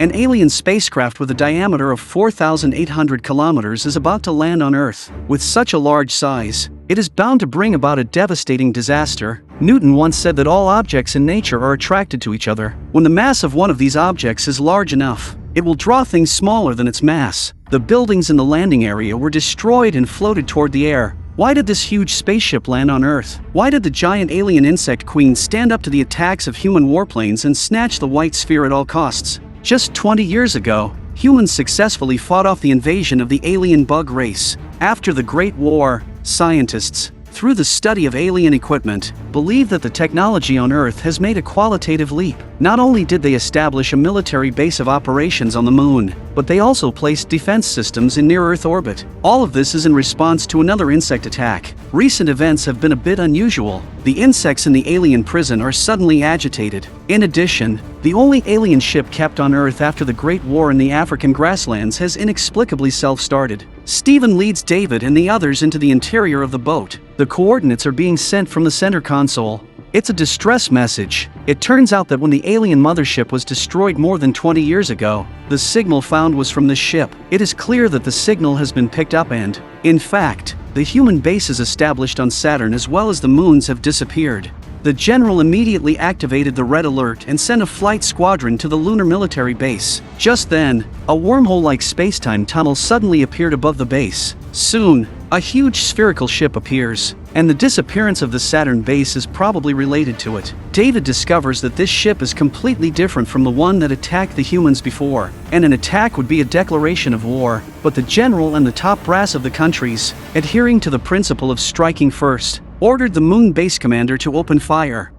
An alien spacecraft with a diameter of 4,800 kilometers is about to land on Earth. With such a large size, it is bound to bring about a devastating disaster. Newton once said that all objects in nature are attracted to each other. When the mass of one of these objects is large enough, it will draw things smaller than its mass. The buildings in the landing area were destroyed and floated toward the air. Why did this huge spaceship land on Earth? Why did the giant alien insect queen stand up to the attacks of human warplanes and snatch the white sphere at all costs? Just 20 years ago, humans successfully fought off the invasion of the alien bug race. After the Great War, scientists, through the study of alien equipment, believe that the technology on Earth has made a qualitative leap. Not only did they establish a military base of operations on the moon, but they also placed defense systems in near-Earth orbit. All of this is in response to another insect attack. Recent events have been a bit unusual. The insects in the alien prison are suddenly agitated. In addition, the only alien ship kept on Earth after the Great War in the African grasslands has inexplicably self-started. Stephen leads David and the others into the interior of the boat. The coordinates are being sent from the center console. It's a distress message. It turns out that when the alien mothership was destroyed more than 20 years ago, the signal found was from this ship. It is clear that the signal has been picked up and, in fact, the human bases established on Saturn as well as the moons have disappeared. The general immediately activated the red alert and sent a flight squadron to the lunar military base. Just then, a wormhole-like spacetime tunnel suddenly appeared above the base. Soon, a huge spherical ship appears, and the disappearance of the Saturn base is probably related to it. David discovers that this ship is completely different from the one that attacked the humans before, and an attack would be a declaration of war, but the general and the top brass of the countries, adhering to the principle of striking first, ordered the moon base commander to open fire.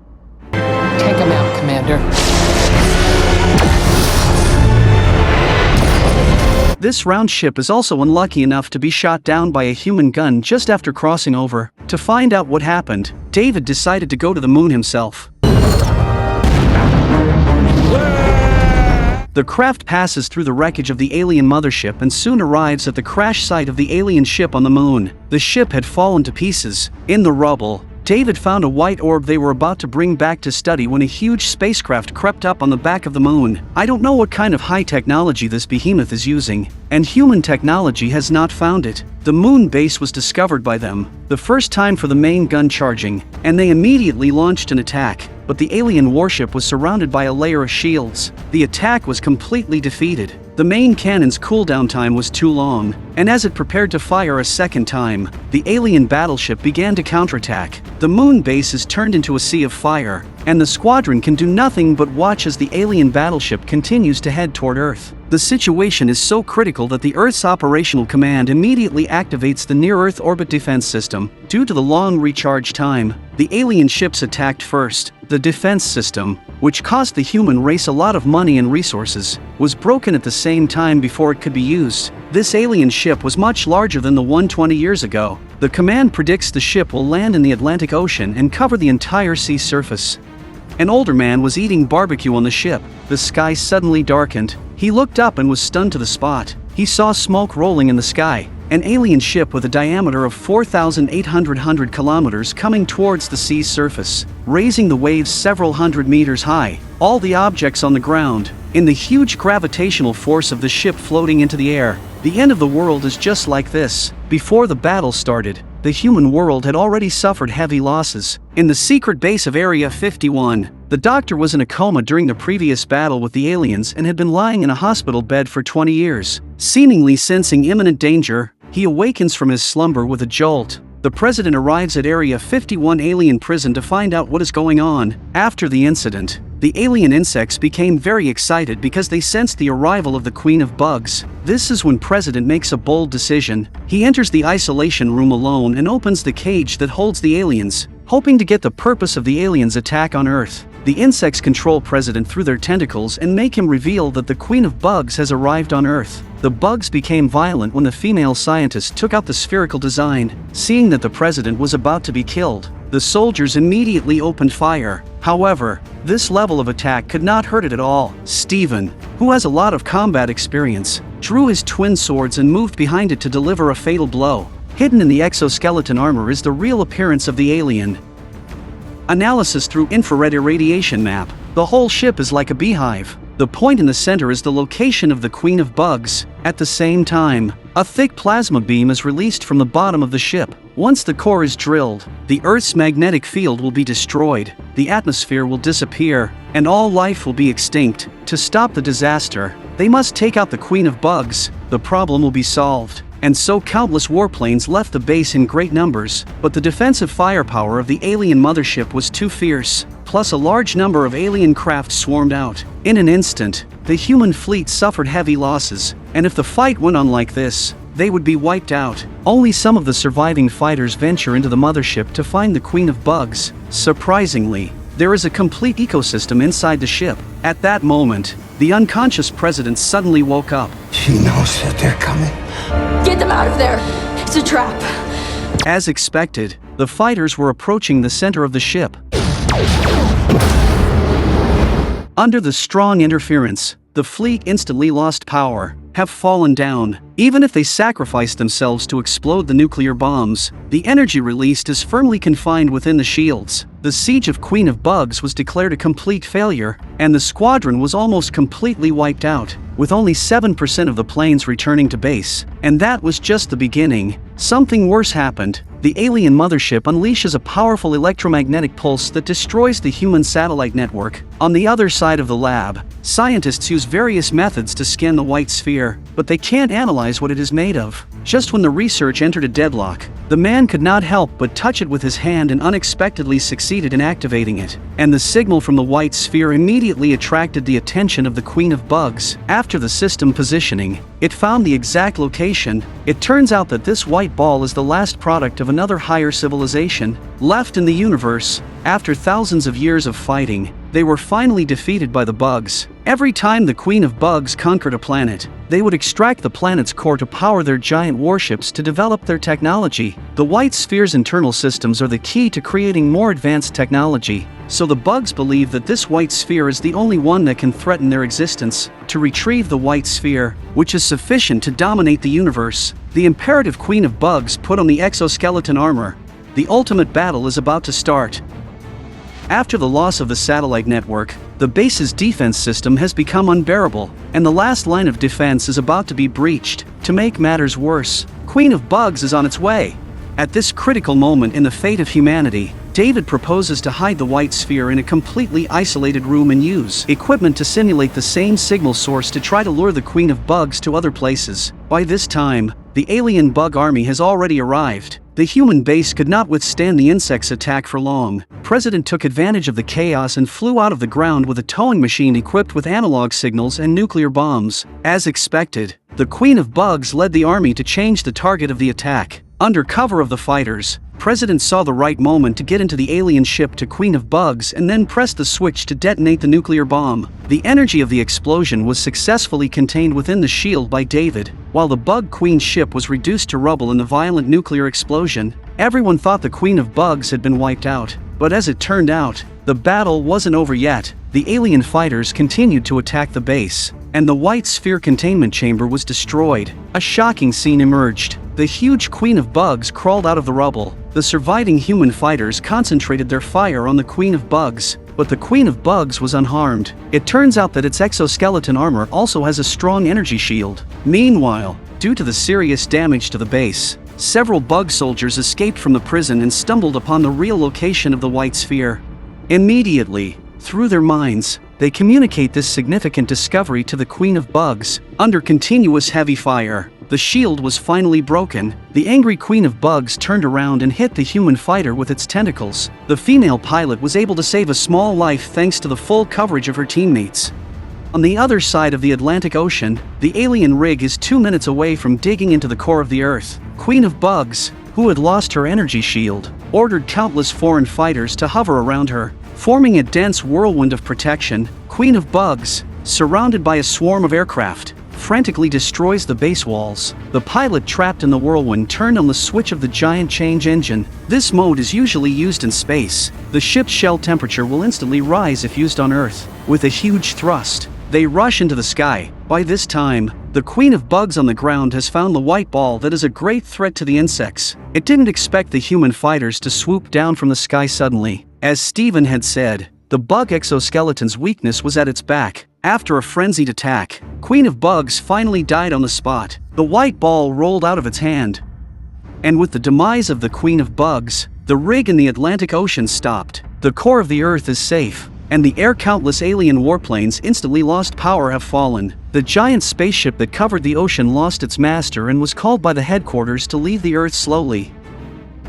Take him out, Commander. This round ship is also unlucky enough to be shot down by a human gun just after crossing over. To find out what happened, David decided to go to the moon himself. The craft passes through the wreckage of the alien mothership and soon arrives at the crash site of the alien ship on the moon. The ship had fallen to pieces. In the rubble, David found a white orb they were about to bring back to study when a huge spacecraft crept up on the back of the moon. I don't know what kind of high technology this behemoth is using, and human technology has not found it. The moon base was discovered by them, the first time for the main gun charging, and they immediately launched an attack. But the alien warship was surrounded by a layer of shields. The attack was completely defeated. The main cannon's cooldown time was too long, and as it prepared to fire a second time, the alien battleship began to counterattack. The moon base is turned into a sea of fire, and the squadron can do nothing but watch as the alien battleship continues to head toward Earth. The situation is so critical that the Earth's operational command immediately activates the near-Earth orbit defense system. Due to the long recharge time, the alien ships attacked first. The defense system, which cost the human race a lot of money and resources, was broken at the same time before it could be used. This alien ship was much larger than the one 20 years ago. The command predicts the ship will land in the Atlantic Ocean and cover the entire sea surface. An older man was eating barbecue on the ship. The sky suddenly darkened. He looked up and was stunned to the spot. He saw smoke rolling in the sky. An alien ship with a diameter of 4,800 kilometers coming towards the sea's surface, raising the waves several hundred meters high. All the objects on the ground, in the huge gravitational force of the ship floating into the air. The end of the world is just like this. Before the battle started, the human world had already suffered heavy losses. In the secret base of Area 51, the doctor was in a coma during the previous battle with the aliens and had been lying in a hospital bed for 20 years. Seemingly sensing imminent danger, he awakens from his slumber with a jolt. The president arrives at Area 51 alien prison to find out what is going on. After the incident, the alien insects became very excited because they sensed the arrival of the Queen of Bugs. This is when President makes a bold decision. He enters the isolation room alone and opens the cage that holds the aliens, hoping to get the purpose of the aliens' attack on Earth. The insects control President through their tentacles and make him reveal that the Queen of Bugs has arrived on Earth. The bugs became violent when the female scientist took out the spherical design. Seeing that the president was about to be killed, the soldiers immediately opened fire. However, this level of attack could not hurt it at all. Stephen, who has a lot of combat experience, drew his twin swords and moved behind it to deliver a fatal blow. Hidden in the exoskeleton armor is the real appearance of the alien. Analysis through infrared irradiation map. The whole ship is like a beehive. The point in the center is the location of the Queen of Bugs. At the same time, a thick plasma beam is released from the bottom of the ship. Once the core is drilled, the Earth's magnetic field will be destroyed, the atmosphere will disappear, and all life will be extinct. To stop the disaster, they must take out the Queen of Bugs. The problem will be solved. And so countless warplanes left the base in great numbers, but the defensive firepower of the alien mothership was too fierce, plus a large number of alien craft swarmed out. In an instant, the human fleet suffered heavy losses, and if the fight went on like this, they would be wiped out. Only some of the surviving fighters venture into the mothership to find the Queen of Bugs. Surprisingly, there is a complete ecosystem inside the ship. At that moment, the unconscious president suddenly woke up. She knows that they're coming. Get them out of there! It's a trap! As expected, the fighters were approaching the center of the ship. Under the strong interference, the fleet instantly lost power, have fallen down. Even if they sacrificed themselves to explode the nuclear bombs, the energy released is firmly confined within the shields. The siege of Queen of Bugs was declared a complete failure, and the squadron was almost completely wiped out, with only 7% of the planes returning to base. And that was just the beginning. Something worse happened. The alien mothership unleashes a powerful electromagnetic pulse that destroys the human satellite network. On the other side of the lab, scientists use various methods to scan the white sphere, but they can't analyze what it is made of. Just when the research entered a deadlock, the man could not help but touch it with his hand and unexpectedly succeeded in activating it. And the signal from the white sphere immediately attracted the attention of the Queen of Bugs. After the system positioning, it found the exact location. It turns out that this white ball is the last product of another higher civilization left in the universe. After thousands of years of fighting, they were finally defeated by the Bugs. Every time the Queen of Bugs conquered a planet, they would extract the planet's core to power their giant warships to develop their technology. The white sphere's internal systems are the key to creating more advanced technology, so the Bugs believe that this white sphere is the only one that can threaten their existence. To retrieve the white sphere, which is sufficient to dominate the universe, the imperative Queen of Bugs put on the exoskeleton armor. The ultimate battle is about to start. After the loss of the satellite network, the base's defense system has become unbearable, and the last line of defense is about to be breached. To make matters worse, Queen of Bugs is on its way. At this critical moment in the fate of humanity, David proposes to hide the white sphere in a completely isolated room and use equipment to simulate the same signal source to try to lure the Queen of Bugs to other places. By this time, the alien bug army has already arrived. The human base could not withstand the insects' attack for long. President took advantage of the chaos and flew out of the ground with a towing machine equipped with analog signals and nuclear bombs. As expected, the Queen of Bugs led the army to change the target of the attack. Under cover of the fighters, President saw the right moment to get into the alien ship to Queen of Bugs and then pressed the switch to detonate the nuclear bomb. The energy of the explosion was successfully contained within the shield by David. While the Bug Queen ship was reduced to rubble in the violent nuclear explosion, everyone thought the Queen of Bugs had been wiped out. But as it turned out, the battle wasn't over yet. The alien fighters continued to attack the base, and the white sphere containment chamber was destroyed. A shocking scene emerged. The huge Queen of Bugs crawled out of the rubble. The surviving human fighters concentrated their fire on the Queen of Bugs, but the Queen of Bugs was unharmed. It turns out that its exoskeleton armor also has a strong energy shield. Meanwhile, due to the serious damage to the base, several Bug soldiers escaped from the prison and stumbled upon the real location of the white sphere. Immediately, through their minds, they communicate this significant discovery to the Queen of Bugs. Under continuous heavy fire, the shield was finally broken. The angry Queen of Bugs turned around and hit the human fighter with its tentacles. The female pilot was able to save a small life thanks to the full coverage of her teammates. On the other side of the Atlantic Ocean, the alien rig is 2 minutes away from digging into the core of the Earth. Queen of Bugs, who had lost her energy shield, ordered countless foreign fighters to hover around her, forming a dense whirlwind of protection. Queen of Bugs, surrounded by a swarm of aircraft, frantically destroys the base walls. The pilot trapped in the whirlwind turned on the switch of the giant change engine. This mode is usually used in space. The ship's shell temperature will instantly rise if used on Earth. With a huge thrust, they rush into the sky. By this time, the Queen of Bugs on the ground has found the white ball that is a great threat to the insects. It didn't expect the human fighters to swoop down from the sky suddenly. As Steven had said, the bug exoskeleton's weakness was at its back. After a frenzied attack, Queen of Bugs finally died on the spot. The white ball rolled out of its hand. And with the demise of the Queen of Bugs, the rig in the Atlantic Ocean stopped. The core of the Earth is safe, and the countless alien warplanes instantly lost power have fallen. The giant spaceship that covered the ocean lost its master and was called by the headquarters to leave the Earth slowly.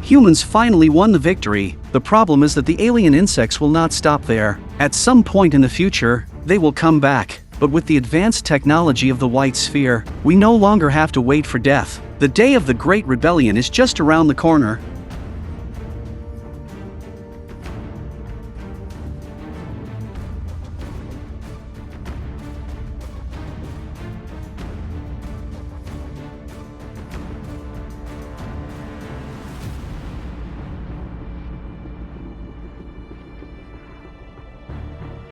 Humans finally won the victory. The problem is that the alien insects will not stop there. At some point in the future, they will come back. But with the advanced technology of the White Sphere, we no longer have to wait for death. The day of the Great Rebellion is just around the corner.